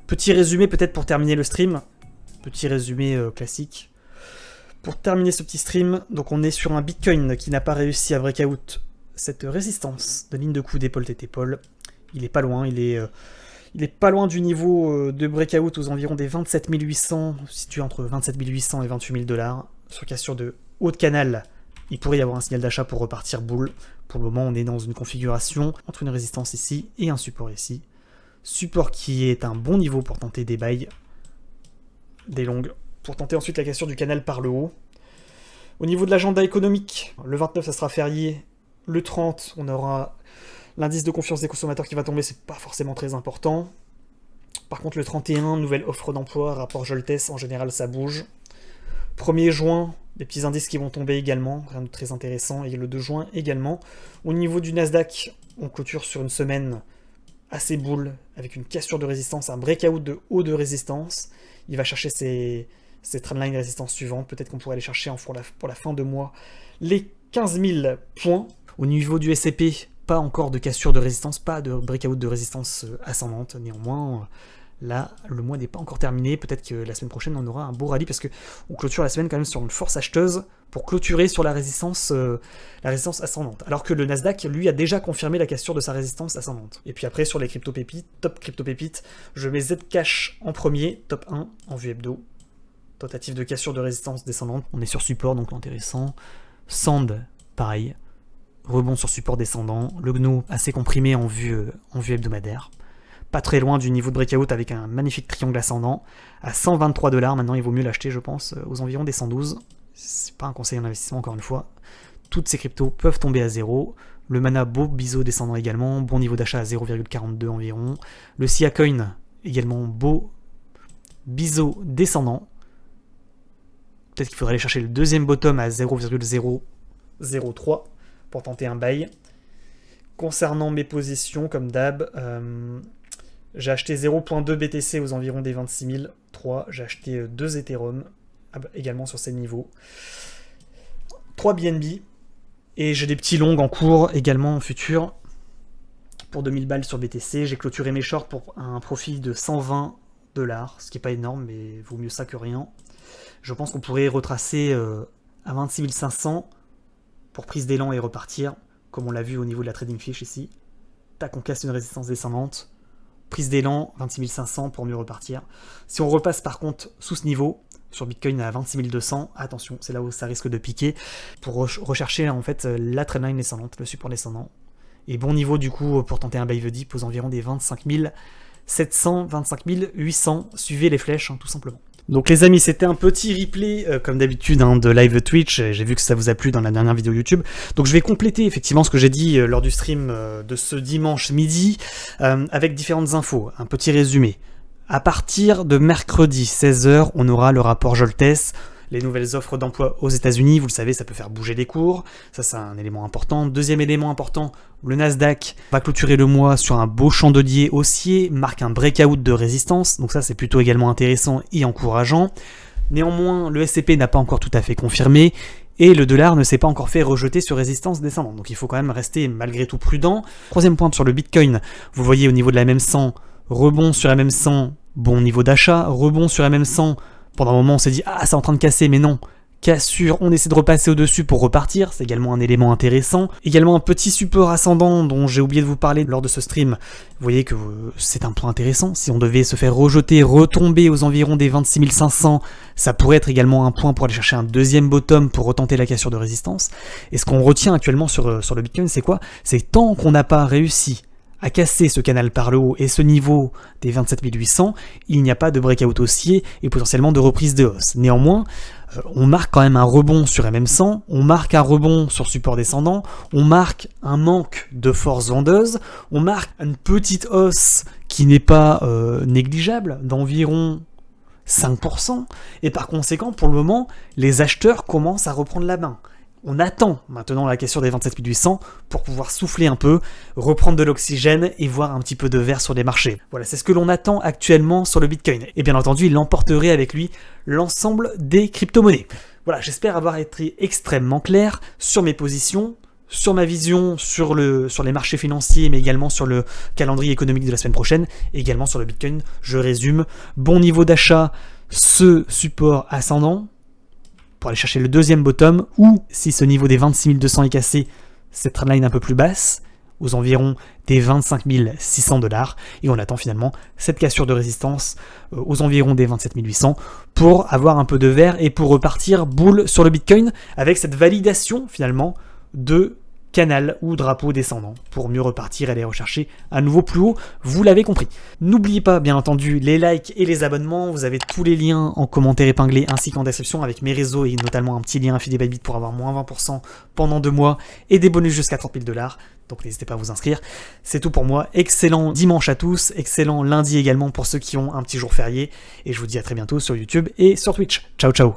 Petit résumé peut-être pour terminer le stream. Petit résumé classique. Pour terminer ce petit stream, donc on est sur un Bitcoin qui n'a pas réussi à breakout cette résistance de ligne de coude épaule tête épaule. Il est pas loin, il est pas loin du niveau de breakout aux environs des 27 800, situé entre 27 800 et 28 000 $. Sur cassure de haut de canal, il pourrait y avoir un signal d'achat pour repartir boule. Pour le moment, on est dans une configuration entre une résistance ici et un support ici. Support qui est un bon niveau pour tenter des buys, des longues, pour tenter ensuite la cassure du canal par le haut. Au niveau de l'agenda économique, le 29 ça sera férié, le 30 on aura l'indice de confiance des consommateurs qui va tomber, c'est pas forcément très important. Par contre le 31, nouvelle offre d'emploi, rapport Joltes, en général ça bouge. 1er juin, des petits indices qui vont tomber également, rien de très intéressant, et le 2 juin également. Au niveau du Nasdaq, on clôture sur une semaine assez boule, avec une cassure de résistance, un breakout de haut de résistance. Il va chercher ses trendline de résistance suivantes. Peut-être qu'on pourrait aller chercher pour la fin de mois les 15 000 points. Au niveau du S&P, pas encore de cassure de résistance, pas de breakout de résistance ascendante. Néanmoins, là, le mois n'est pas encore terminé. Peut-être que la semaine prochaine, on aura un beau rallye parce qu'on clôture la semaine quand même sur une force acheteuse pour clôturer sur la résistance ascendante. Alors que le Nasdaq, lui, a déjà confirmé la cassure de sa résistance ascendante. Et puis après, sur les crypto-pépites, top crypto-pépites, je mets Zcash en premier, top 1 en vue hebdo. Tentative de cassure de résistance descendante. On est sur support, donc intéressant. Sand, pareil. Rebond sur support descendant. Le GNU assez comprimé en vue hebdomadaire. Pas très loin du niveau de breakout avec un magnifique triangle ascendant. À 123 $, maintenant il vaut mieux l'acheter, je pense, aux environs des 112. C'est pas un conseil en investissement, encore une fois. Toutes ces cryptos peuvent tomber à zéro. Le Mana beau biseau descendant également. Bon niveau d'achat à 0,42 environ. Le Sia Coin également beau biseau descendant. Peut-être qu'il faudrait aller chercher le deuxième bottom à 0,003 pour tenter un buy. Concernant mes positions, comme d'hab, j'ai acheté 0.2 BTC aux environs des 26 003. J'ai acheté 2 Ethereum également sur ces niveaux. 3 BNB. Et j'ai des petits longs en cours également en futur. Pour 2000 balles sur BTC. J'ai clôturé mes shorts pour un profit de 120 $. Ce qui n'est pas énorme, mais vaut mieux ça que rien. Je pense qu'on pourrait retracer à 26 500 pour prise d'élan et repartir, comme on l'a vu au niveau de la trading fish ici. Tac, on casse une résistance descendante. Prise d'élan, 26 500 pour mieux repartir. Si on repasse par contre sous ce niveau, sur Bitcoin à 26 200, attention, c'est là où ça risque de piquer, pour rechercher en fait la trendline descendante, le support descendant. Et bon niveau du coup pour tenter un buy the dip aux environs des 25 700, 25 800. Suivez les flèches, tout simplement. Donc les amis, c'était un petit replay, comme d'habitude, de live Twitch. J'ai vu que ça vous a plu dans la dernière vidéo YouTube. Donc je vais compléter effectivement ce que j'ai dit lors du stream de ce dimanche midi, avec différentes infos. Un petit résumé. À partir de mercredi 16h, on aura le rapport Joltes, les nouvelles offres d'emploi aux États-Unis. Vous le savez, ça peut faire bouger les cours. Ça, c'est un élément important. Deuxième élément important, le Nasdaq va clôturer le mois sur un beau chandelier haussier, marque un breakout de résistance. Donc ça, c'est plutôt également intéressant et encourageant. Néanmoins, le S&P n'a pas encore tout à fait confirmé. Et le dollar ne s'est pas encore fait rejeter sur résistance descendante. Donc il faut quand même rester malgré tout prudent. Troisième point sur le Bitcoin. Vous voyez au niveau de la MM100, rebond sur la MM100, bon niveau d'achat. Rebond sur la MM100. Pendant un moment, on s'est dit « Ah, c'est en train de casser », mais non. Cassure, on essaie de repasser au-dessus pour repartir. C'est également un élément intéressant. Également un petit support ascendant dont j'ai oublié de vous parler lors de ce stream. Vous voyez que c'est un point intéressant. Si on devait se faire rejeter, retomber aux environs des 26 500, ça pourrait être également un point pour aller chercher un deuxième bottom pour retenter la cassure de résistance. Et ce qu'on retient actuellement sur le Bitcoin, c'est quoi? C'est que tant qu'on n'a pas réussi à casser ce canal par le haut et ce niveau des 27 800, il n'y a pas de breakout haussier et potentiellement de reprise de hausse. Néanmoins, on marque quand même un rebond sur MM100, on marque un rebond sur support descendant, on marque un manque de force vendeuse, on marque une petite hausse qui n'est pas négligeable, d'environ 5%, et par conséquent, pour le moment, les acheteurs commencent à reprendre la main. On attend maintenant la cassure des 27 800 pour pouvoir souffler un peu, reprendre de l'oxygène et voir un petit peu de vert sur les marchés. Voilà, c'est ce que l'on attend actuellement sur le Bitcoin. Et bien entendu, il emporterait avec lui l'ensemble des crypto-monnaies. Voilà, j'espère avoir été extrêmement clair sur mes positions, sur ma vision sur les marchés financiers, mais également sur le calendrier économique de la semaine prochaine, et également sur le Bitcoin. Je résume, bon niveau d'achat, ce support ascendant, pour aller chercher le deuxième bottom, ou si ce niveau des 26 200 est cassé, cette trendline un peu plus basse, aux environs des 25 600 $, et on attend finalement cette cassure de résistance aux environs des 27 800 pour avoir un peu de vert et pour repartir boule sur le Bitcoin avec cette validation finalement de canal ou drapeau descendant pour mieux repartir et aller rechercher un nouveau plus haut, vous l'avez compris. N'oubliez pas bien entendu les likes et les abonnements, vous avez tous les liens en commentaire épinglé ainsi qu'en description avec mes réseaux et notamment un petit lien affilié Bybit pour avoir moins 20% pendant 2 mois et des bonus jusqu'à 30 000 $. Donc n'hésitez pas à vous inscrire. C'est tout pour moi. Excellent dimanche à tous, excellent lundi également pour ceux qui ont un petit jour férié et je vous dis à très bientôt sur YouTube et sur Twitch. Ciao ciao.